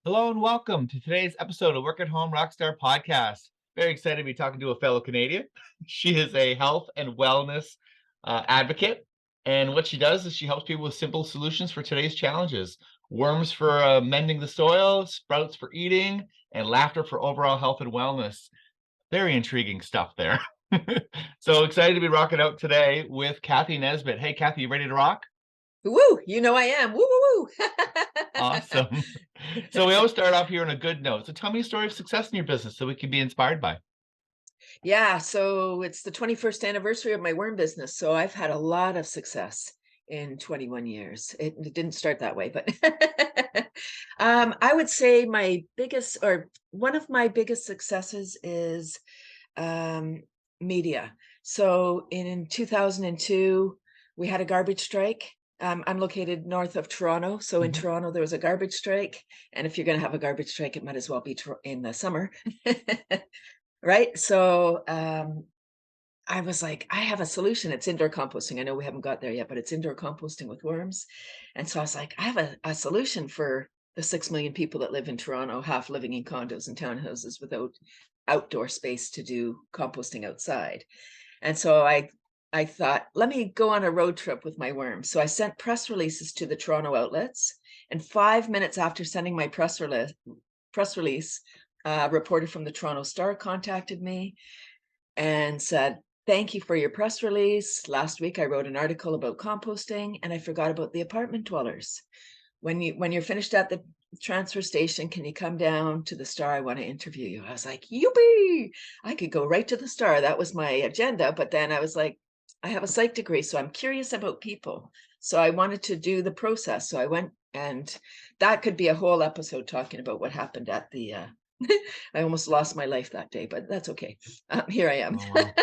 Hello and welcome to today's episode of Work at Home Rockstar Podcast. Very excited to be talking to a fellow Canadian. She is a health and wellness advocate. And what she does is she helps people with simple solutions for today's challenges: worms for mending the soil, sprouts for eating, and laughter for overall health and wellness. Very intriguing stuff there. So excited to be rocking out today with Cathy Nesbitt. Hey, Cathy, you ready to rock? Woo, you know I am. Woo, woo, woo. Awesome. So we always start off here on a good note. So tell me a story of success in your business that we can be inspired by. Yeah, so it's the 21st anniversary of my worm business. So I've had a lot of success in 21 years. It didn't start that way, but I would say my biggest or one of my biggest successes is um, media. So in 2002, we had a garbage strike. I'm located north of Toronto. So in Mhm. Toronto, there was a garbage strike. And if you're going to have a garbage strike, it might as well be in the summer. Right. So I was like, I have a solution. It's indoor composting. I know we haven't got there yet, but it's indoor composting with worms. And so I was like, I have a solution for the 6 million people that live in Toronto, half living in condos and townhouses without outdoor space to do composting outside. And so I thought, let me go on a road trip with my worms. So I sent press releases to the Toronto outlets. And 5 minutes after sending my press release, a reporter from the Toronto Star contacted me and said, "Thank you for your press release. Last week I wrote an article about composting and I forgot about the apartment dwellers. When you're finished at the transfer station, can you come down to the Star? I want to interview you." I was like, "Youpee! I could go right to the Star." That was my agenda. But then I was like, I have a psych degree, so I'm curious about people. So I wanted to do the process. So I went, and that could be a whole episode talking about what happened at the I almost lost my life that day, but that's okay. Here I am. Oh, wow.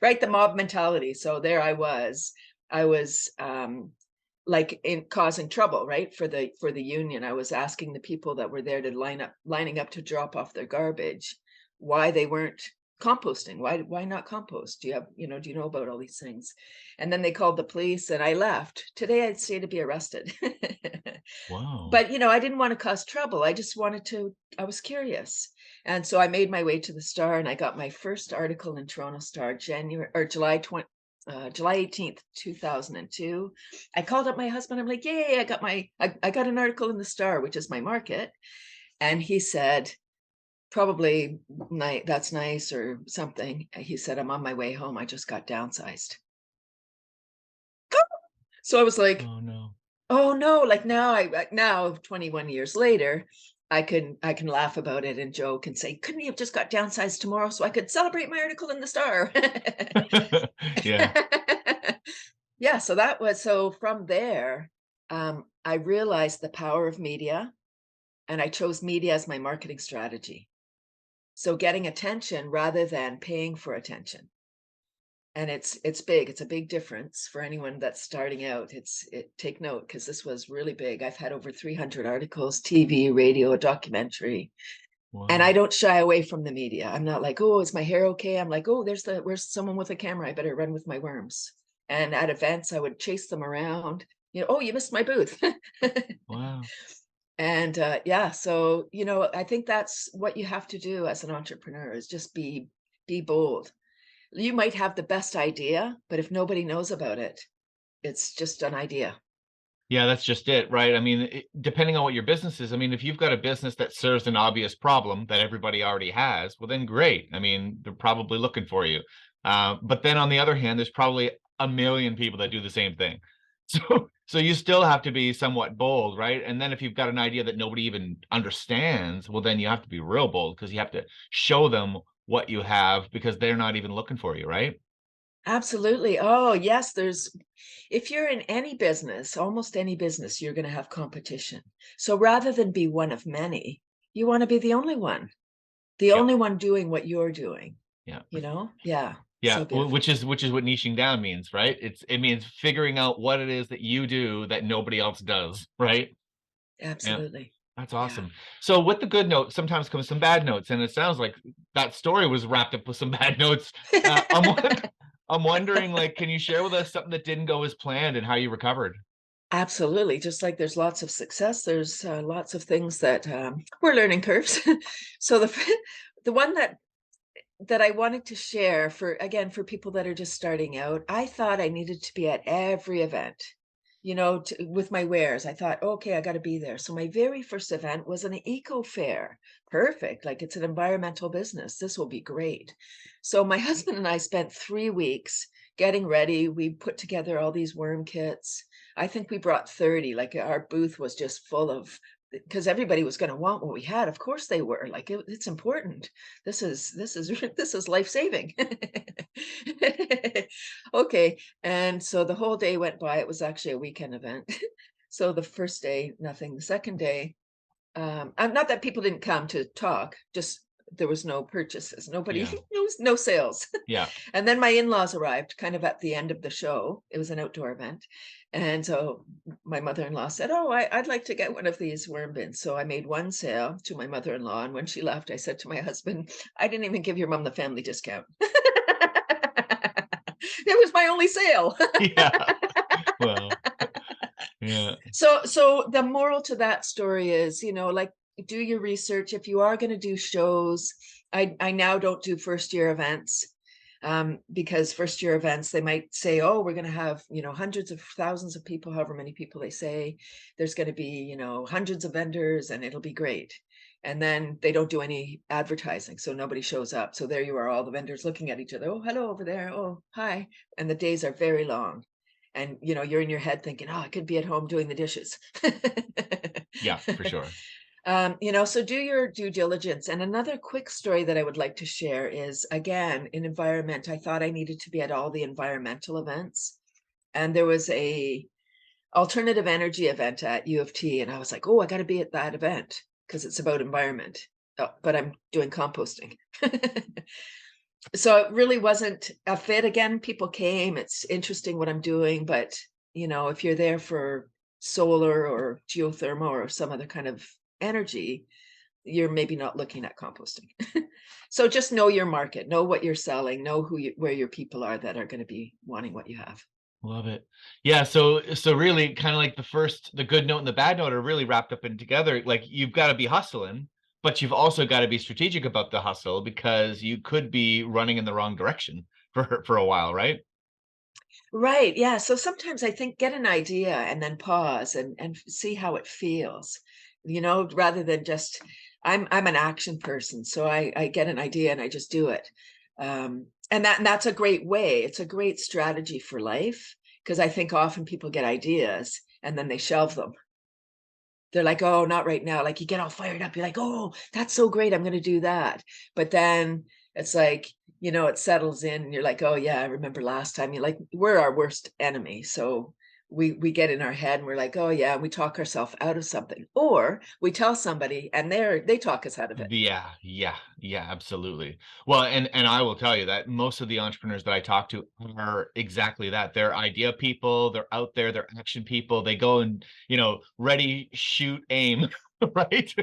Right, the mob mentality. So there I was like in causing trouble, right, for the union. I was asking the people that were there to lining up to drop off their garbage, why they weren't composting. Why not compost? Do you know about all these things? And then they called the police and I left. Today I'd stay to be arrested. Wow. But I didn't want to cause trouble. I was curious. And so I made my way to the Star and I got my first article in Toronto Star January or July 18th, 2002. I called up my husband. I'm like, "Yay, I got an article in the Star, which is my market." And he said, "Probably that's nice," or something. He said, "I'm on my way home. I just got downsized." So I was like, Oh, no. "Oh no," like now 21 years later, I can laugh about it and joke and say, "Couldn't you have just got downsized tomorrow so I could celebrate my article in the Star?" Yeah. Yeah, so from there, I realized the power of media, and I chose media as my marketing strategy. So getting attention rather than paying for attention. And it's big. It's a big difference for anyone that's starting out. Take note, because this was really big. I've had over 300 articles, TV, radio, documentary, and I Wow. don't shy away from the media. I'm not like, "Oh, is my hair okay?" I'm like, "Oh, where's someone with a camera? I better run with my worms." And at events, I would chase them around. "Oh, you missed my booth." Wow. And yeah, so I think that's what you have to do as an entrepreneur is just be bold. You might have the best idea, but if nobody knows about it, it's just an idea. Yeah, that's just it, right? I mean, depending on what your business is, I mean, if you've got a business that serves an obvious problem that everybody already has, well, then great. I mean, they're probably looking for you. But then on the other hand, there's probably a million people that do the same thing. So you still have to be somewhat bold, right? And then if you've got an idea that nobody even understands, well, then you have to be real bold because you have to show them what you have because they're not even looking for you, right? Absolutely. Oh, yes, if you're in any business, almost any business, you're going to have competition. So rather than be one of many, you want to be the Yep. only one doing what you're doing, Yeah. Yeah. Yeah, So beautiful. which is what niching down means, right? It means figuring out what it is that you do that nobody else does, right? Yeah, Absolutely. that's Yeah. awesome. So with the good notes, sometimes comes some bad notes, and it sounds like that story was wrapped up with some bad notes. I'm wondering, like, can you share with us something that didn't go as planned and how you recovered? Absolutely. Just like there's lots of success, there's lots of things that we're learning curves. So the one that I wanted to share for, again, for people that are just starting out, I thought I needed to be at every event, with my wares. I thought, okay, I got to be there. So my very first event was an eco fair. Perfect. Like it's an environmental business. This will be great. So my husband and I spent 3 weeks getting ready. We put together all these worm kits. I think we brought 30, like our booth was just full of, because everybody was going to want what we had. Of course they were. Like it's important. This is this is life saving. Okay, and so the whole day went by. It was actually a weekend event. So the first day, nothing. The second day, not that people didn't come to talk, just there was no purchases, nobody, Yeah. no sales. Yeah. And then my in-laws arrived kind of at the end of the show. It was an outdoor event. And so my mother-in-law said, oh, I'd like to get one of these worm bins. So I made one sale to my mother-in-law. And when she left, I said to my husband, I didn't even give your mom the family discount. It was my only sale. Yeah. Well, yeah. So the moral to that story is, like, do your research. If you are going to do shows, I now don't do first year events, because first year events, they might say, oh, we're going to have, hundreds of thousands of people, however many people they say. There's going to be, hundreds of vendors and it'll be great. And then they don't do any advertising. So nobody shows up. So there you are, all the vendors looking at each other. Oh, hello over there. Oh, hi. And the days are very long. And you're in your head thinking, oh, I could be at home doing the dishes. Yeah, for sure. So do your due diligence. And another quick story that I would like to share is, again, in environment. I thought I needed to be at all the environmental events. And there was a alternative energy event at U of T. And I was like, oh, I got to be at that event because it's about environment. Oh, but I'm doing composting. So it really wasn't a fit. Again, people came, it's interesting what I'm doing, but if you're there for solar or geothermal or some other kind of energy, you're maybe not looking at composting. So just know your market, know what you're selling, know where your people are that are going to be wanting what you have. Love it. Yeah, so really kind of like the good note and the bad note are really wrapped up in together. Like you've got to be hustling, but you've also got to be strategic about the hustle because you could be running in the wrong direction for a while, right? Right. Yeah. So sometimes I think get an idea and then pause and see how it feels, rather than just, I'm an action person. So I get an idea and I just do it. And that's a great way. It's a great strategy for life, because I think often people get ideas and then they shelve them. They're like, oh, not right now. Like you get all fired up. You're like, oh, that's so great. I'm going to do that. But then it's like, it settles in and you're like, oh yeah, I remember last time. You're like, we're our worst enemy. So we get in our head and we're like, oh yeah, and we talk ourselves out of something. Or we tell somebody and they talk us out of it. Yeah, yeah, yeah, absolutely. Well, and I will tell you that most of the entrepreneurs that I talk to are exactly that. They're idea people, they're out there, they're action people. They go and, ready, shoot, aim, right?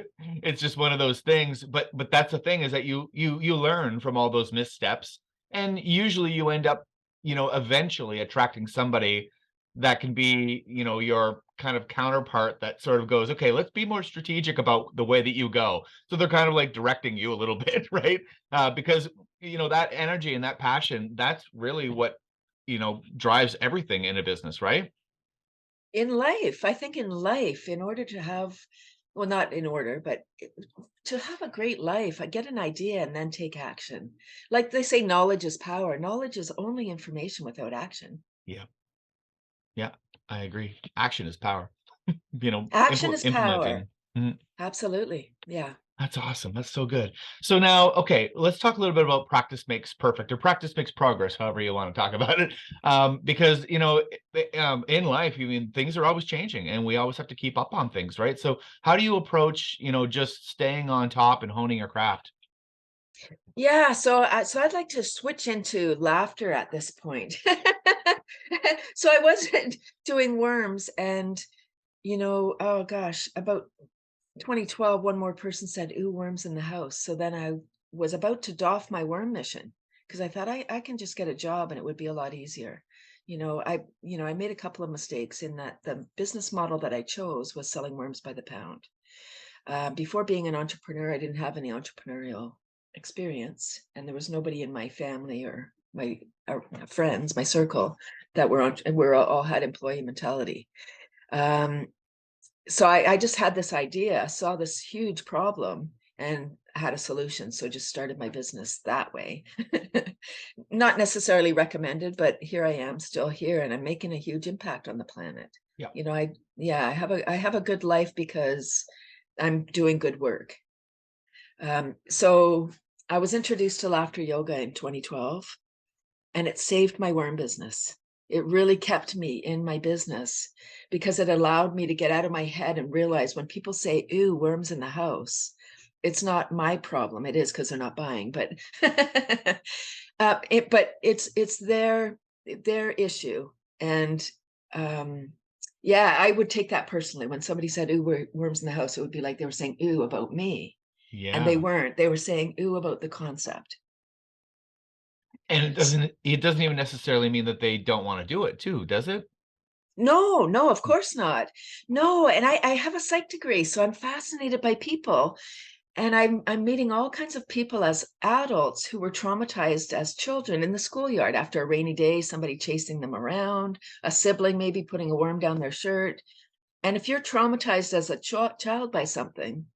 It's just one of those things. But that's the thing is that you learn from all those missteps. And usually you end up, eventually attracting somebody that can be, your kind of counterpart that sort of goes, okay, let's be more strategic about the way that you go. So they're kind of like directing you a little bit, right? Because, that energy and that passion, that's really what, drives everything in a business, right? In life, I think in life, in order to have, well, not in order, but to have a great life, I get an idea and then take action. Like they say, knowledge is power. Knowledge is only information without action. Yeah. Yeah. I agree. Action is power, Action is power. implementing. Mhm. Absolutely. Yeah. That's awesome. That's so good. So now, okay, let's talk a little bit about practice makes perfect or practice makes progress, however you want to talk about it. Because, in life, I mean, things are always changing and we always have to keep up on things, right? So how do you approach, just staying on top and honing your craft? Yeah. So I'd like to switch into laughter at this point. So I wasn't doing worms and, oh gosh, about 2012, one more person said, ooh, worms in the house. So then I was about to doff my worm mission because I thought I can just get a job and it would be a lot easier. I made a couple of mistakes in that the business model that I chose was selling worms by the pound. Before being an entrepreneur, I didn't have any entrepreneurial experience, and there was nobody in my family or my friends, my circle, that we're all had employee mentality. So I just had this idea, I saw this huge problem and had a solution. So just started my business that way. Not necessarily recommended, but here I am still here, and I'm making a huge impact on the planet. Yeah. I have a good life because I'm doing good work. So I was introduced to laughter yoga in 2012, and it saved my worm business. It really kept me in my business because it allowed me to get out of my head and realize when people say, "Ooh, worms in the house," it's not my problem. It is because they're not buying, but it's their issue. And yeah, I would take that personally. When somebody said, "Ooh, worms in the house," it would be like they were saying, "Ooh," about me. And they Yeah. weren't. They were saying, "Ooh," about the concept. And it doesn't even necessarily mean that they don't want to do it too, does it? No, no, of course not. No, and I have a psych degree, so I'm fascinated by people. And I'm meeting all kinds of people as adults who were traumatized as children in the schoolyard after a rainy day, somebody chasing them around, a sibling maybe putting a worm down their shirt. And if you're traumatized as a child by something,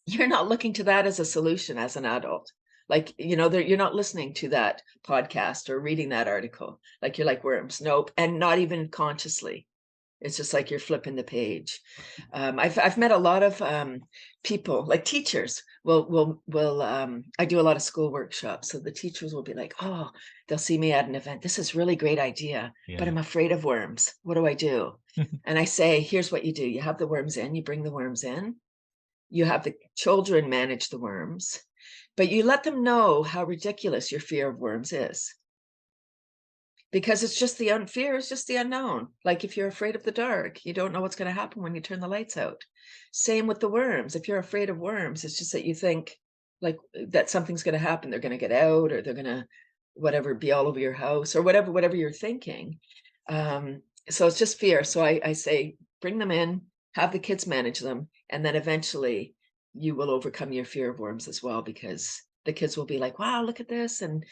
you're not looking to that as a solution as an adult. Like, you're not listening to that podcast or reading that article. Like you're like worms. Nope. And not even consciously. It's just like you're flipping the page. I've met a lot of people, like teachers. I do a lot of school workshops, so the teachers will be like, "Oh, they'll see me at an event. This is really great idea, but Yeah. I'm afraid of worms. What do I do?" And I say, "Here's what you do: you have the worms in, you bring the worms in, you have the children manage the worms, but you let them know how ridiculous your fear of worms is." Because it's just the fear is just the unknown. Like if you're afraid of the dark, you don't know what's going to happen when you turn the lights out. Same with the worms. If you're afraid of worms, it's just that you think like that something's going to happen. They're going to get out, or they're going to whatever, be all over your house, or whatever you're thinking. So it's just fear. So I say, bring them in, have the kids manage them, and then eventually you will overcome your fear of worms as well, because the kids will be like, "Wow, look at this." And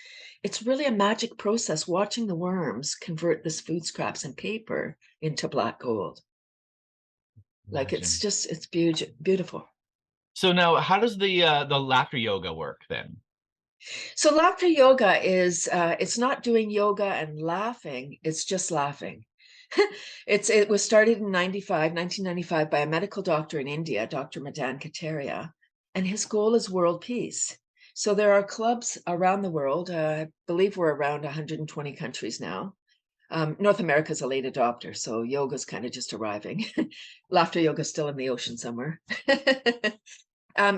it's really a magic process watching the worms convert this food scraps and paper into black gold. Like Imagine. it's beautiful. So now how does the laughter yoga work then? So laughter yoga is it's not doing yoga and laughing, it's just laughing. It was started in 1995 by a medical doctor in India, Dr. Madan Kataria, and his goal is world peace. So there are clubs around the world. I believe we're around 120 countries now. North America's a late adopter, so yoga's kind of just arriving. Laughter yoga's still in the ocean somewhere.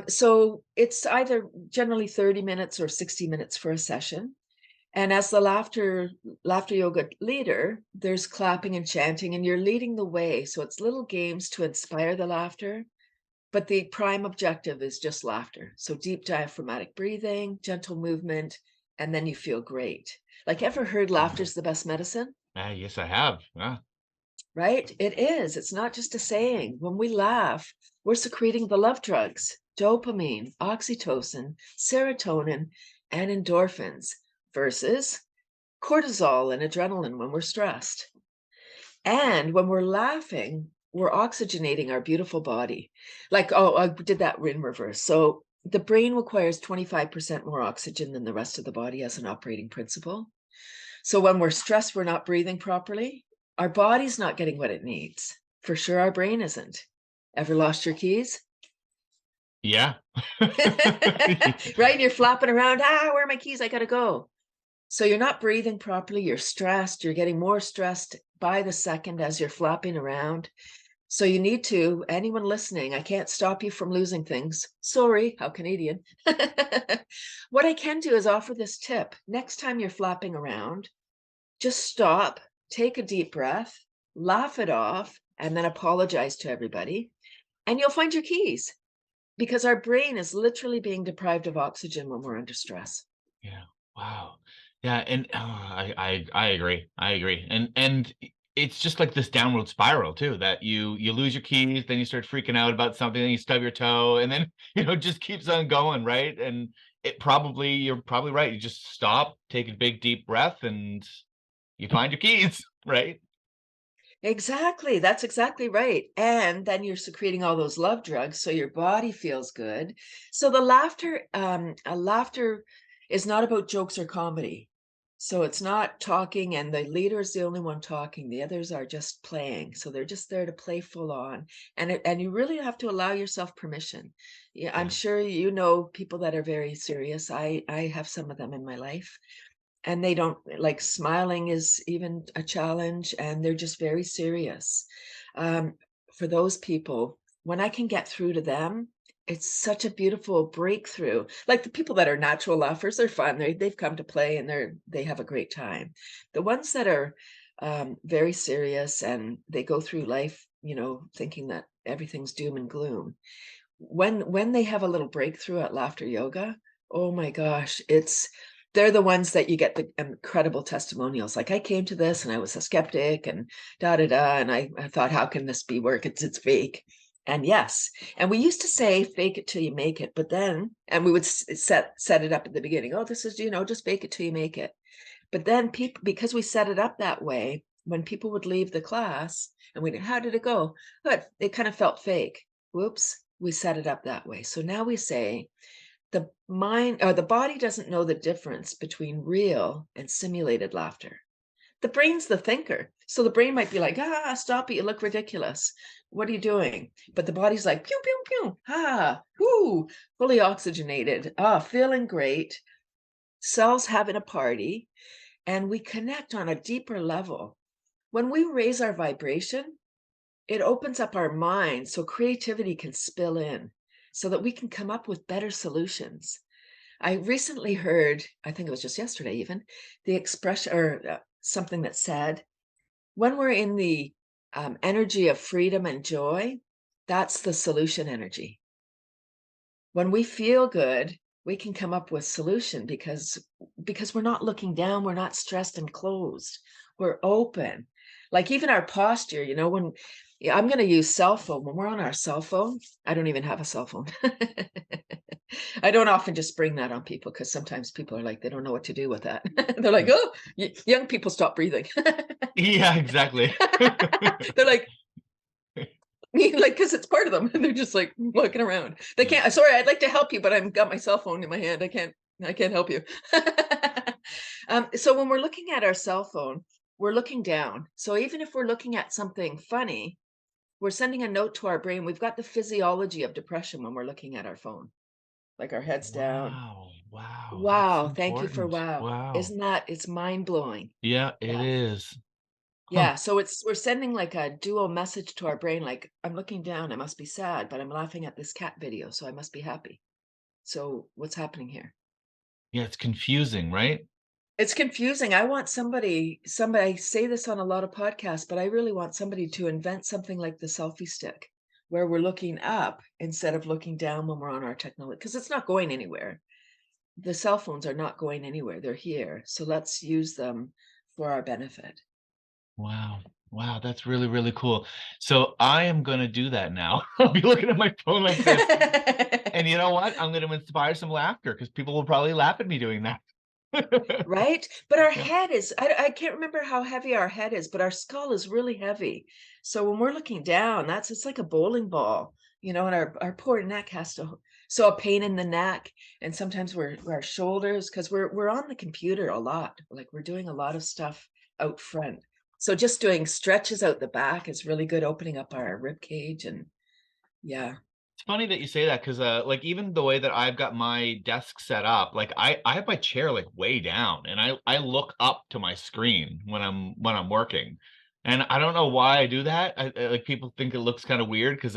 So it's either generally 30 minutes or 60 minutes for a session. And as the laughter yoga leader, there's clapping and chanting, and you're leading the way. So it's little games to inspire the laughter, but the prime objective is just laughter. So deep diaphragmatic breathing, gentle movement, and then you feel great. Like, ever heard laughter's the best medicine? Yes, I have. Right? It is. It's not just a saying. When we laugh, we're secreting the love drugs, dopamine, oxytocin, serotonin, and endorphins, versus cortisol and adrenaline when we're stressed. And when we're laughing, we're oxygenating our beautiful body. Like, oh, I did that in reverse. So the brain requires 25% more oxygen than the rest of the body as an operating principle. So when we're stressed, we're not breathing properly. Our body's not getting what it needs. For sure, our brain isn't. Ever lost your keys? Yeah. Right? You're flapping around. Where are my keys? I got to go. So you're not breathing properly. You're stressed. You're getting more stressed by the second as you're flapping around. So you need to, anyone listening, I can't stop you from losing things. Sorry, how Canadian. What I can do is offer this tip. Next time you're flapping around, just stop, take a deep breath, laugh it off, and then apologize to everybody. And you'll find your keys, because our brain is literally being deprived of oxygen when we're under stress. Yeah. Wow. Yeah, and I agree. I agree. And it's just like this downward spiral too, that you lose your keys, then you start freaking out about something, then you stub your toe, and then it just keeps on going, right? And you're probably right. You just stop, take a big deep breath, and you find your keys, right? Exactly, that's exactly right, and then you're secreting all those love drugs, so your body feels good. So the laughter is not about jokes or comedy. So it's not talking, and the leader is the only one talking, the others are just playing, so they're just there to play full on, and you really have to allow yourself permission. Yeah, I'm Yeah. sure you know people that are very serious. I have some of them in my life, and they don't like smiling is even a challenge, and they're just very serious. um, for those people, when I can get through to them, it's such a beautiful breakthrough. Like the people that are natural laughers, they're fun, they've come to play, and they have a great time. The ones that are very serious, and they go through life, thinking that everything's doom and gloom, when they have a little breakthrough at laughter yoga, oh my gosh, they're the ones that you get the incredible testimonials. Like, I came to this and I was a skeptic and da da da, and I thought, how can this be work? It's fake. And yes, and we used to say, fake it till you make it. But then, and we would set it up at the beginning. Oh, this is, just fake it till you make it. But then people, because we set it up that way, when people would leave the class and how did it go? Good. It kind of felt fake. Whoops, we set it up that way. So now we say the mind or the body doesn't know the difference between real and simulated laughter. The brain's the thinker. So the brain might be like, stop it, you look ridiculous. What are you doing? But the body's like, pew, pew, pew, whoo, fully oxygenated, feeling great, cells having a party, and we connect on a deeper level. When we raise our vibration, it opens up our mind so creativity can spill in, so that we can come up with better solutions. I recently heard, I think it was just yesterday even, the expression or something that said, when we're in the energy of freedom and joy, that's the solution energy. When we feel good, we can come up with solution because we're not looking down, we're not stressed and closed, we're open. Like even our posture, when yeah, I'm going to use cell phone. When we're on our cell phone, I don't even have a cell phone. I don't often just bring that on people, because sometimes people are like, they don't know what to do with that. They're like, Mm. oh, young people, stop breathing. Yeah, exactly. They're like, like, because it's part of them, and they're just like walking around. They Yeah. can't. Sorry, I'd like to help you, but I've got my cell phone in my hand. I can't help you. So when we're looking at our cell phone, we're looking down. So even if we're looking at something funny, we're sending a note to our brain. We've got the physiology of depression when we're looking at our phone, like our heads down. Wow. Wow. That's Wow, thank you for important. wow. Wow. Isn't that, it's mind blowing. Yeah, it Yeah. is. Huh. Yeah, so we're sending like a dual message to our brain, like, I'm looking down, I must be sad, but I'm laughing at this cat video, so I must be happy. So what's happening here? Yeah, it's confusing, right? It's confusing. I want somebody, I say this on a lot of podcasts, but I really want somebody to invent something like the selfie stick, where we're looking up instead of looking down when we're on our technology, because it's not going anywhere. The cell phones are not going anywhere. They're here. So let's use them for our benefit. Wow. Wow, that's really, really cool. So I am gonna do that now. I'll be looking at my phone like this. And you know what? I'm gonna inspire some laughter because people will probably laugh at me doing that. Right? But our Yeah. head is, I can't remember how heavy our head is, but our skull is really heavy. So when we're looking down, it's like a bowling ball, and our poor neck has to, so a pain in the neck. And sometimes our shoulders, because we're on the computer a lot. Like we're doing a lot of stuff out front. So just doing stretches out the back is really good, opening up our rib cage. And yeah. It's funny that you say that because, like, even the way that I've got my desk set up, like, I have my chair, like, way down, and I look up to my screen when I'm working, and I don't know why I do that. Like, people think it looks kinda weird 'cause,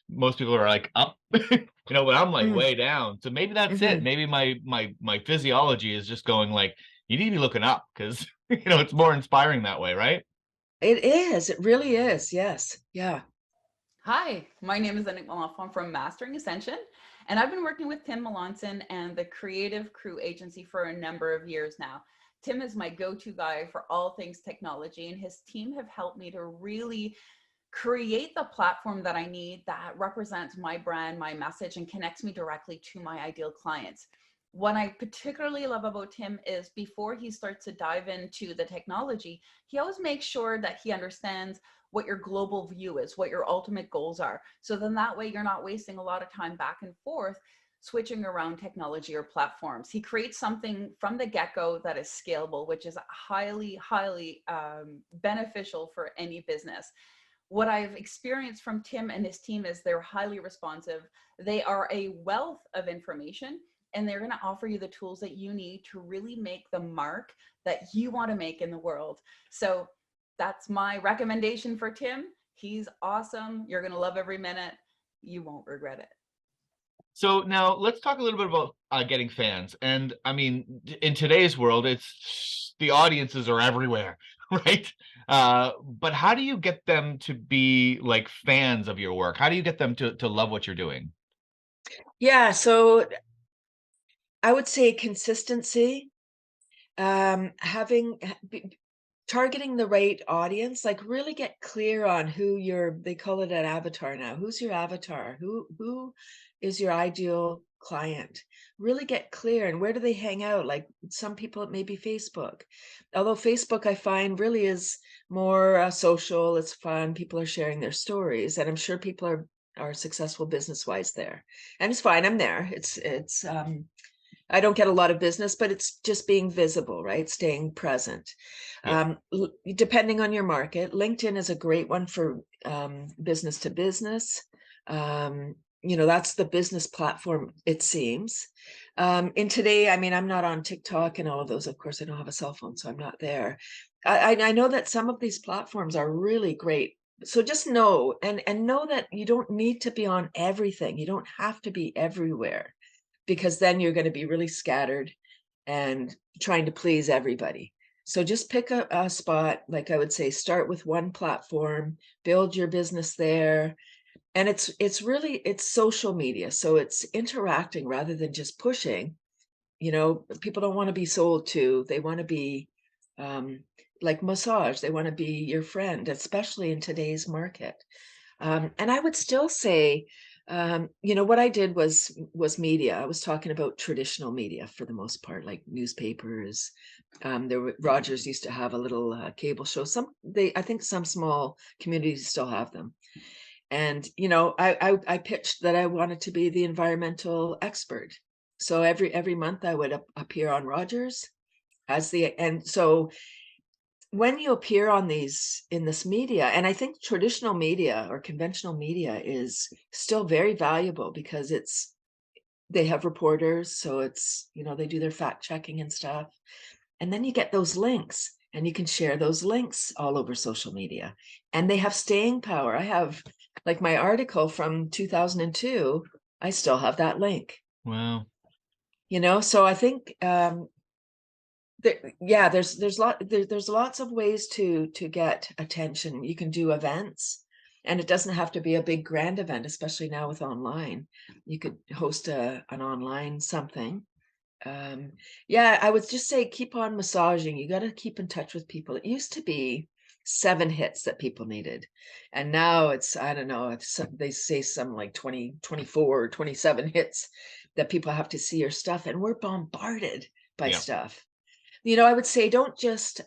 most people are, like, up, but I'm, like, Mm, way down, so maybe that's it. mhm. Maybe my physiology is just going, like, "You need to be looking up," 'cause, it's more inspiring that way, right? It is. It really is. Yes. Yeah. Hi, my name is Anik Malaf. I'm from Mastering Ascension, and I've been working with Tim Melanson and the Creative Crew Agency for a number of years now. Tim is my go-to guy for all things technology, and his team have helped me to really create the platform that I need that represents my brand, my message, and connects me directly to my ideal clients. What I particularly love about Tim is before he starts to dive into the technology, he always makes sure that he understands what your global view is, what your ultimate goals are. So then that way you're not wasting a lot of time back and forth switching around technology or platforms. He creates something from the get-go that is scalable, which is highly, highly beneficial for any business. What I've experienced from Tim and his team is they're highly responsive. They are a wealth of information, and they're going to offer you the tools that you need to really make the mark that you want to make in the world. So that's my recommendation for Tim. He's awesome. You're going to love every minute. You won't regret it. So now let's talk a little bit about getting fans. And I mean, in today's world, it's the audiences are everywhere, right? But how do you get them to be like fans of your work? How do you get them to love what you're doing? Yeah, so I would say consistency, targeting the right audience, like really get clear on who they call it an avatar now. Who's your avatar? Who is your ideal client? Really get clear, and where do they hang out? Like some people, it may be Facebook. Although Facebook, I find, really is more social. It's fun. People are sharing their stories, and I'm sure people are successful business-wise there. And it's fine. I'm there. It's I don't get a lot of business, but it's just being visible, right? Staying present. Yeah. Depending on your market, LinkedIn is a great one for business to business. That's the business platform, it seems. In today, I mean, I'm not on TikTok and all of those. Of course, I don't have a cell phone, so I'm not there. I know that some of these platforms are really great. So just know and know that you don't need to be on everything. You don't have to be everywhere, because then you're going to be really scattered and trying to please everybody. So just pick a spot. Like I would say, start with one platform, build your business there. And it's social media. So it's interacting rather than just pushing. People don't want to be sold to. They want to be like massage. They want to be your friend, especially in today's market. And I would still say, what I did was media. I was talking about traditional media for the most part, like newspapers. Rogers used to have a little cable show. I think some small communities still have them. And I pitched that I wanted to be the environmental expert. So every month I would appear on Rogers and so when you appear in this media, and I think traditional media or conventional media is still very valuable because they have reporters, so it's, they do their fact checking and stuff. And then you get those links and you can share those links all over social media, and they have staying power. I have like my article from 2002, I still have that link. Wow. So I think there's lots of ways to get attention. You can do events, and it doesn't have to be a big grand event, especially now with online. You could host an online something. I would just say keep on massaging. You got to keep in touch with people. It used to be 7 hits that people needed, and now it's, I don't know, they say some like 20, 24 or 27 hits that people have to see your stuff, and we're bombarded by stuff. I would say don't just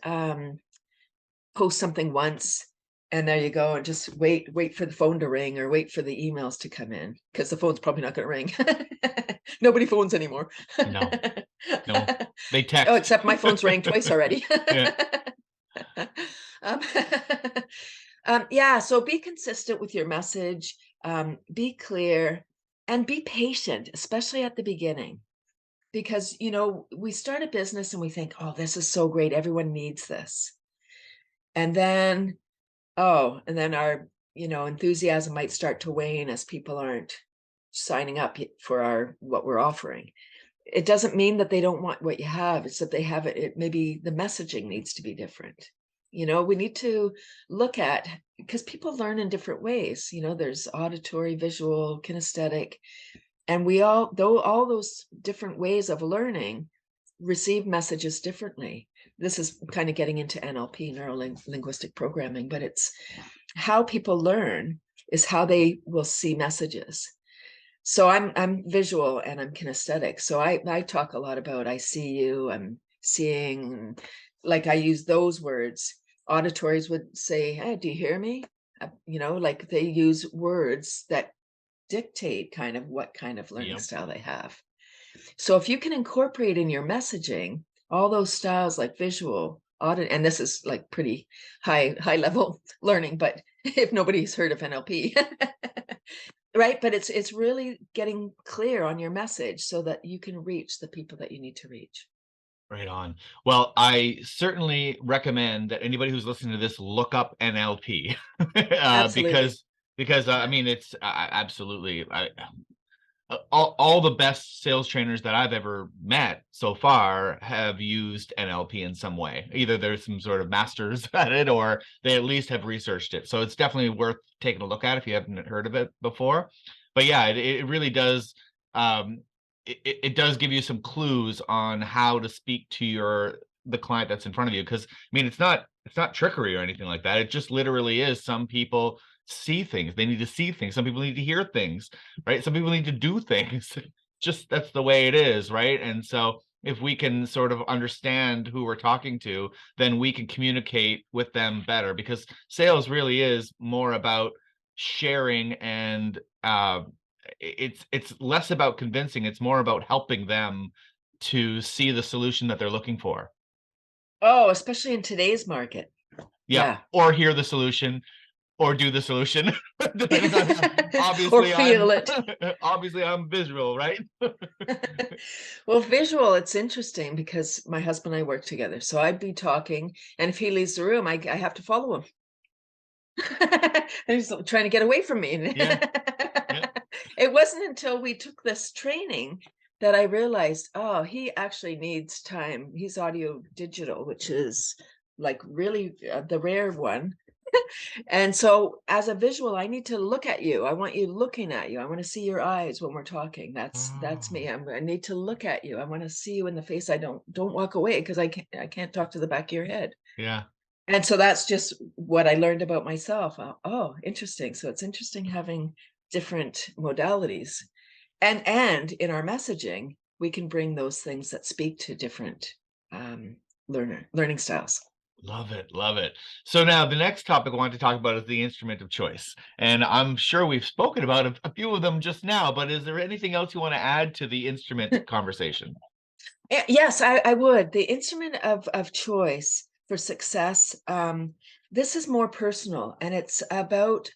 post something once and there you go, and just wait for the phone to ring or wait for the emails to come in, because the phone's probably not going to ring. Nobody phones anymore. No, they text. Oh, except my phone's rang twice already. So be consistent with your message, be clear, and be patient, especially at the beginning. Because, we start a business and we think, oh, this is so great. Everyone needs this. And then our, enthusiasm might start to wane as people aren't signing up for what we're offering. It doesn't mean that they don't want what you have. It's that they have it. Maybe the messaging needs to be different. We need to look at, because people learn in different ways. There's auditory, visual, kinesthetic. And all those different ways of learning receive messages differently. This is kind of getting into NLP, neuro linguistic programming, but it's how people learn is how they will see messages. So I'm visual and I'm kinesthetic. So I talk a lot about I see you, I'm seeing, like I use those words. Auditories would say, hey, do you hear me? Like they use words that dictate kind of what kind of learning Yep. style they have. So if you can incorporate in your messaging all those styles like visual, audit, and this is like pretty high level learning, but if nobody's heard of NLP, right? But it's really getting clear on your message so that you can reach the people that you need to reach. Right on. Well, I certainly recommend that anybody who's listening to this look up NLP Absolutely. because I mean it's absolutely all the best sales trainers that I've ever met so far have used NLP in some way. Either there's some sort of masters at it, or they at least have researched it. So it's definitely worth taking a look at if you haven't heard of it before. But yeah, it really does. It does give you some clues on how to speak to the client that's in front of you. Because I mean, it's not trickery or anything like that. It just literally is. Some people see things. They need to see things. Some people need to hear things, right? Some people need to do things. Just that's the way it is, right? And so if we can sort of understand who we're talking to, then we can communicate with them better, because sales really is more about sharing, and it's less about convincing. It's more about helping them to see the solution that they're looking for. Oh, especially in today's market. Yeah. Yeah. Or hear the solution, or do the solution. Depending on, Or obviously feel it. obviously I'm visual, right? Well, visual, it's interesting because my husband and I work together. So I'd be talking, and if he leaves the room, I have to follow him. And he's trying to get away from me. Yeah. It wasn't until we took this training that I realized, oh, he actually needs time. He's audio digital, which is like really the rare one. And so as a visual, I need to look at you. I want you looking at you. I want to see your eyes when we're talking. That's me. I need to look at you. I want to see you in the face. I don't walk away, because I can't talk to the back of your head. Yeah. And so that's just what I learned about myself. Oh, interesting. So it's interesting having different modalities. And in our messaging, we can bring those things that speak to different learning styles. Love it. Love it. So now the next topic I want to talk about is the instrument of choice. And I'm sure we've spoken about a few of them just now, but is there anything else you want to add to the instrument conversation? Yes, I would. The instrument of choice for success, this is more personal, and it's about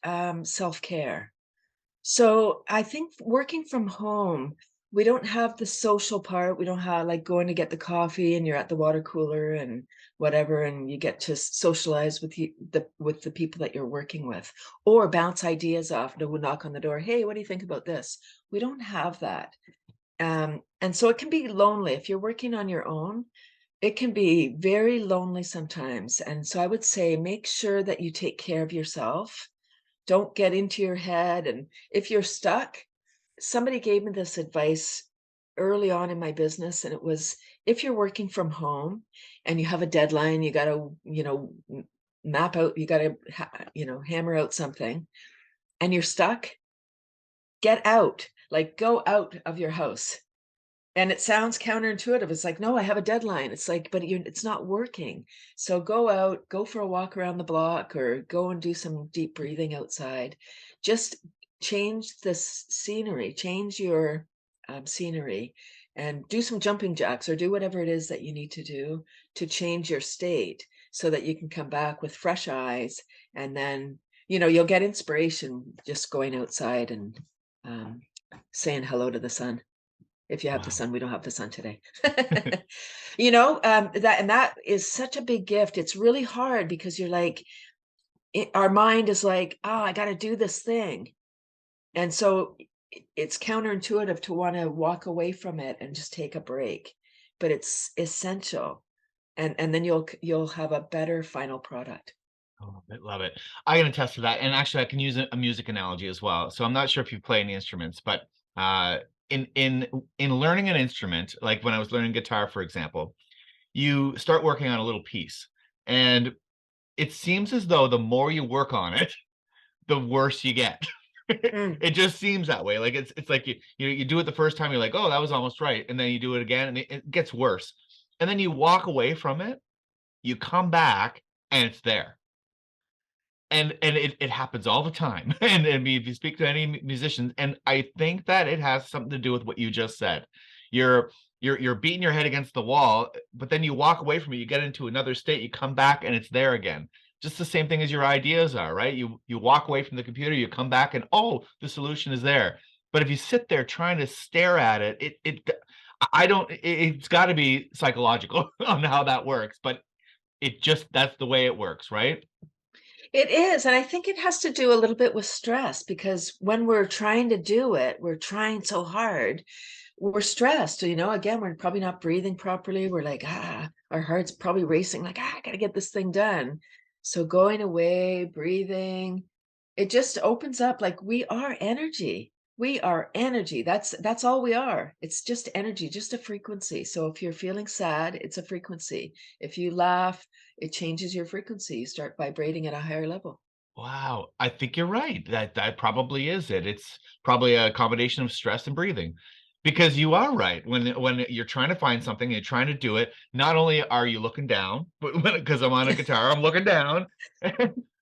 self-care. So I think working from home, we don't have the social part. We don't have like going to get the coffee and you're at the water cooler and whatever, and you get to socialize with the people that you're working with, or bounce ideas off. No, we'll knock on the door. Hey, what do you think about this? We don't have that. And so it can be lonely if you're working on your own. It can be very lonely sometimes. And so I would say make sure that you take care of yourself. Don't get into your head. And if you're stuck, somebody gave me this advice early on in my business, and it was, if you're working from home and you have a deadline, you got to, map out, you got to, hammer out something, and you're stuck, get out, like go out of your house. And it sounds counterintuitive. It's like, no, I have a deadline. It's like, but it's not working. So go out, go for a walk around the block, or go and do some deep breathing outside. Just change this scenery, change your scenery, and do some jumping jacks, or do whatever it is that you need to do to change your state so that you can come back with fresh eyes. And then, you'll get inspiration just going outside and saying hello to the sun. If you have the Wow. sun, we don't have the sun today. That is such a big gift. It's really hard because you're like, our mind is like, oh, I got to do this thing. And so it's counterintuitive to want to walk away from it and just take a break, but it's essential. And then you'll have a better final product. Oh, I love it. I can attest to that. And actually, I can use a music analogy as well. So I'm not sure if you play any instruments, but in learning an instrument, like when I was learning guitar, for example, you start working on a little piece, and it seems as though the more you work on it, the worse you get. Mm. It just seems that way. Like it's like you do it the first time, you're like, oh, that was almost right, and then you do it again, and it gets worse. And then you walk away from it, you come back, and it's there. And it happens all the time. And I mean, if you speak to any musicians, and I think that it has something to do with what you just said. You're you're beating your head against the wall, but then you walk away from it, you get into another state, you come back, and it's there again. Just the same thing as your ideas are, right? You walk away from the computer, you come back, and oh, the solution is there. But if you sit there trying to stare at it, I don't, it's got to be psychological on how that works, but it just, that's the way it works, right? It is, and I think it has to do a little bit with stress, because when we're trying to do it, we're trying so hard, we're stressed, again, we're probably not breathing properly. We're like, our heart's probably racing, like, I gotta get this thing done. So going away, breathing, it just opens up. Like, we are energy. We are energy. That's all we are. It's just energy, just a frequency. So if you're feeling sad, it's a frequency. If you laugh, it changes your frequency. You start vibrating at a higher level. Wow, I think you're right. That probably is it. It's probably a combination of stress and breathing. Because you are right. When you're trying to find something, you're trying to do it, not only are you looking down, but because I'm on a guitar, I'm looking down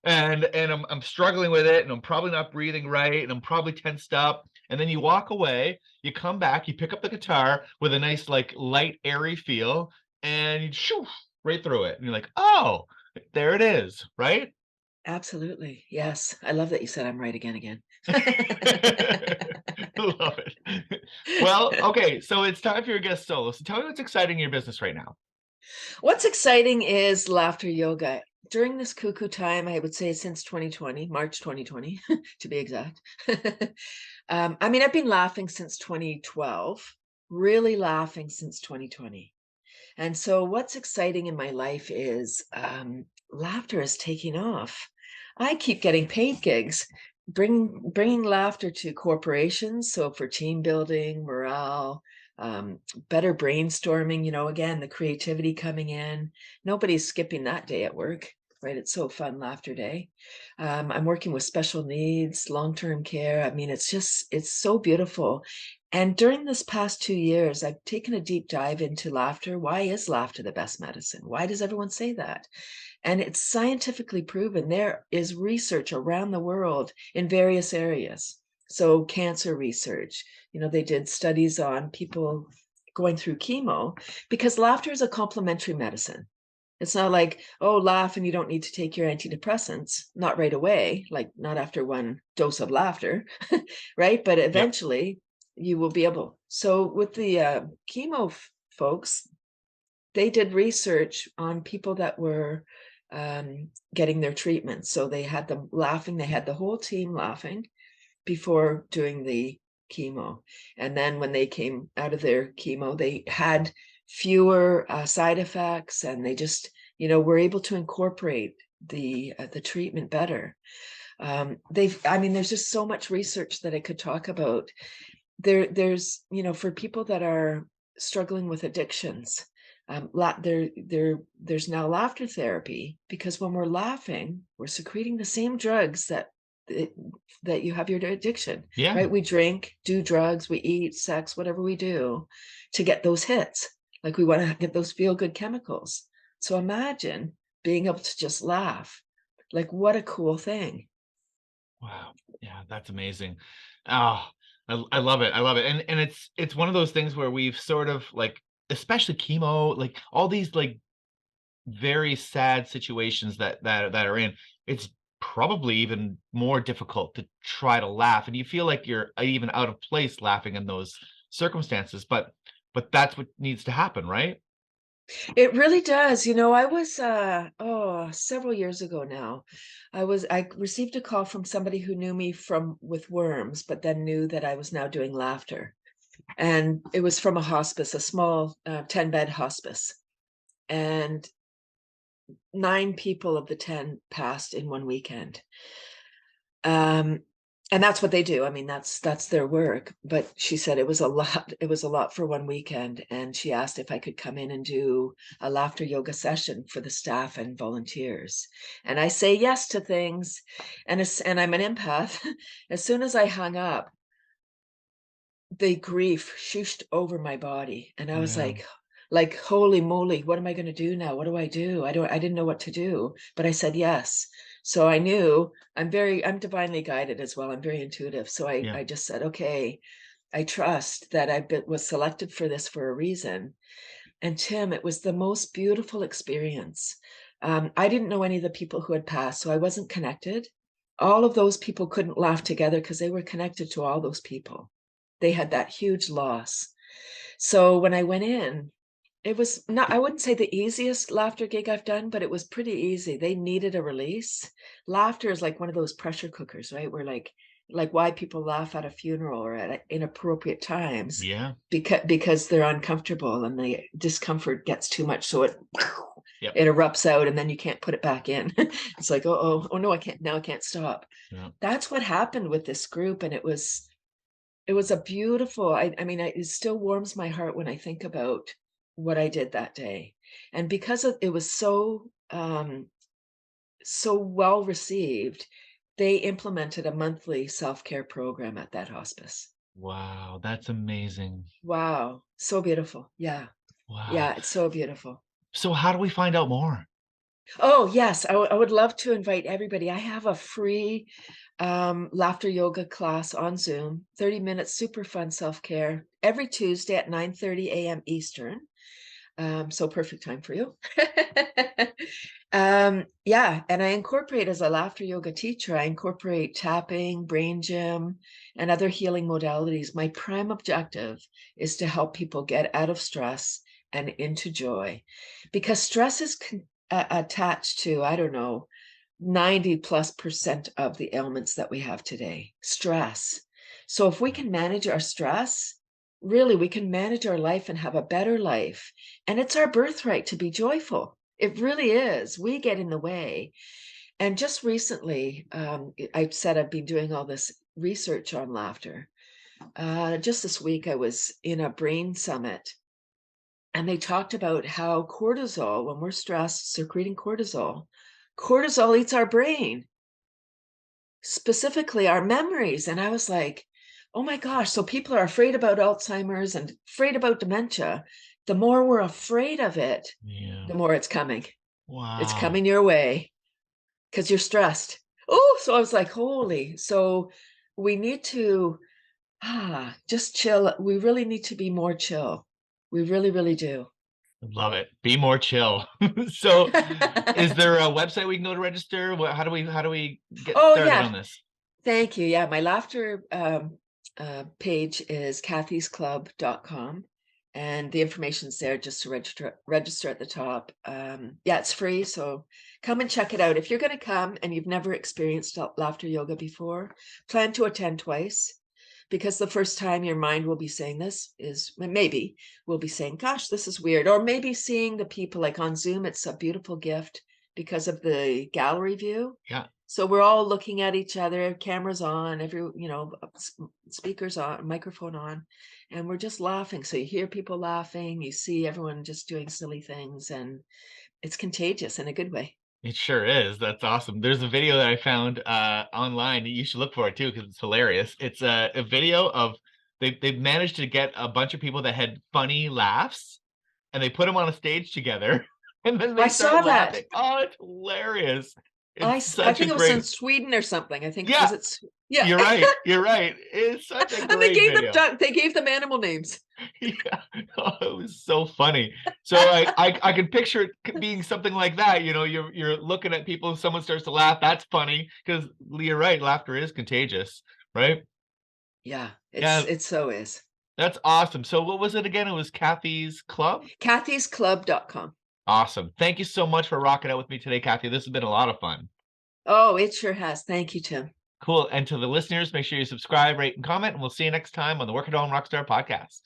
and I'm struggling with it, and I'm probably not breathing right, and I'm probably tensed up. And then you walk away, you come back, you pick up the guitar with a nice, like, light, airy feel, and you shoo right through it. And you're like, oh, there it is, right? Absolutely. Yes. I love that you said I'm right again. Love it. Well, okay, so it's time for your guest solo. So tell me what's exciting in your business right now. What's exciting is laughter yoga. During this cuckoo time, I would say since 2020, March 2020, to be exact. I mean, I've been laughing since 2012, really laughing since 2020. And so what's exciting in my life is laughter is taking off. I keep getting paid gigs, bringing laughter to corporations. So for team building, morale, better brainstorming, again, the creativity coming in. Nobody's skipping that day at work, right? It's so fun, laughter day. I'm working with special needs, long-term care. I mean, it's so beautiful. And during this past 2 years, I've taken a deep dive into laughter. Why is laughter the best medicine? Why does everyone say that? And it's scientifically proven. There is research around the world in various areas. So cancer research, they did studies on people going through chemo, because laughter is a complementary medicine. It's not like, oh, laugh and you don't need to take your antidepressants, not right away, like not after one dose of laughter, right? But Yep. eventually you will be able. So with the chemo folks, they did research on people that were getting their treatment. So they had them laughing, they had the whole team laughing before doing the chemo. And then when they came out of their chemo, they had fewer side effects, and they just, were able to incorporate the treatment better. I mean, there's just so much research that I could talk about. There's, for people that are struggling with addictions, there's now laughter therapy, because when we're laughing, we're secreting the same drugs that you have your addiction, Yeah. right? We drink, do drugs, we eat, sex, whatever we do to get those hits. Like, we want to get those feel good chemicals. So imagine being able to just laugh. Like, what a cool thing. Wow. Yeah, that's amazing. Oh, I love it. I love it. And it's one of those things where we've sort of, like, especially chemo, like all these, like, very sad situations that are in, it's probably even more difficult to try to laugh, and you feel like you're even out of place laughing in those circumstances, but that's what needs to happen, right? It really does. I was several years ago now. I received a call from somebody who knew me from with worms, but then knew that I was now doing laughter. And it was from a hospice, a small 10-bed hospice. And 9 people of the 10 passed in one weekend. And that's what they do. I mean, that's their work. But she said it was a lot. It was a lot for one weekend. And she asked if I could come in and do a laughter yoga session for the staff and volunteers. And I say yes to things. And I'm an empath. As soon as I hung up, the grief shooshed over my body. And I was Yeah. like, holy moly, what am I going to do now? What do? I didn't know what to do, but I said yes. So I knew I'm divinely guided as well. I'm very intuitive. So Yeah. I just said, okay, I trust that was selected for this for a reason. And Tim, it was the most beautiful experience. I didn't know any of the people who had passed, so I wasn't connected. All of those people couldn't laugh together because they were connected to all those people. They had that huge loss. So when I went in, it was not, I wouldn't say the easiest laughter gig I've done, but it was pretty easy. They needed a release. Laughter is like one of those pressure cookers, right? Where like why people laugh at a funeral or at inappropriate times. Yeah. Because they're uncomfortable and the discomfort gets too much. So it Yep. it erupts out and then you can't put it back in. It's like, oh no, I can't stop. Yeah. That's what happened with this group. And it was a beautiful, I mean, it still warms my heart when I think about what I did that day. And because it was so well received, they implemented a monthly self-care program at that hospice. Wow, that's amazing. Wow, so beautiful. Yeah. Wow. Yeah, it's so beautiful. So how do we find out more? Oh, yes, I would love to invite everybody. I have a free laughter yoga class on Zoom, 30 minutes, super fun self-care every Tuesday at 9:30 a.m. Eastern. So perfect time for you. Yeah, and I incorporate, as a laughter yoga teacher, I incorporate tapping, brain gym, and other healing modalities. My prime objective is to help people get out of stress and into joy, because stress is attached to, I don't know, 90+% of the ailments that we have today. Stress. So if we can manage our stress, really, we can manage our life and have a better life. And it's our birthright to be joyful. It really is. We get in the way. And just recently, I've said I've been doing all this research on laughter. Just this week, I was in a brain summit, and they talked about how cortisol, when we're stressed, secreting cortisol eats our brain, specifically our memories. And I was like, oh my gosh, so people are afraid about Alzheimer's and afraid about dementia. The more we're afraid of it, the more it's coming. Wow. It's coming your way because you're stressed. Oh, so I was like, holy. So we need to just chill. We really need to be more chill. We really, really do. Love it. Be more chill. So is there a website we can go to register? How do we get started on this? Thank you. Yeah, my laughter page is cathysclub.com, and the information's there just to register at the top. Yeah, it's free, so come and check it out. If you're going to come and you've never experienced laughter yoga before, plan to attend twice, because the first time your mind will be saying will be saying, gosh, this is weird. Or maybe seeing the people, like on Zoom, it's a beautiful gift because of the gallery view. Yeah. So we're all looking at each other, cameras on, speakers on, microphone on, and we're just laughing. So you hear people laughing, you see everyone just doing silly things, and it's contagious in a good way. It sure is. That's awesome. There's a video that I found online. You should look for it too, because it's hilarious. It's a video of they've managed to get a bunch of people that had funny laughs, and they put them on a stage together, and then they start laughing. Oh, it's hilarious. I think it was in Sweden or something. I think yeah. You're right. You're right. It's such a great video. They gave them animal names. Yeah, oh, it was so funny. So I can picture it being something like that. You're looking at people, someone starts to laugh. That's funny, because you're right. Laughter is contagious, right? Yeah, it so is. That's awesome. So what was it again? It was Cathy's Club? Cathysclub.com. Awesome. Thank you so much for rocking out with me today, Cathy. This has been a lot of fun. Oh, it sure has. Thank you, Tim. Cool. And to the listeners, make sure you subscribe, rate, and comment, and we'll see you next time on the Work at Home Rockstar podcast.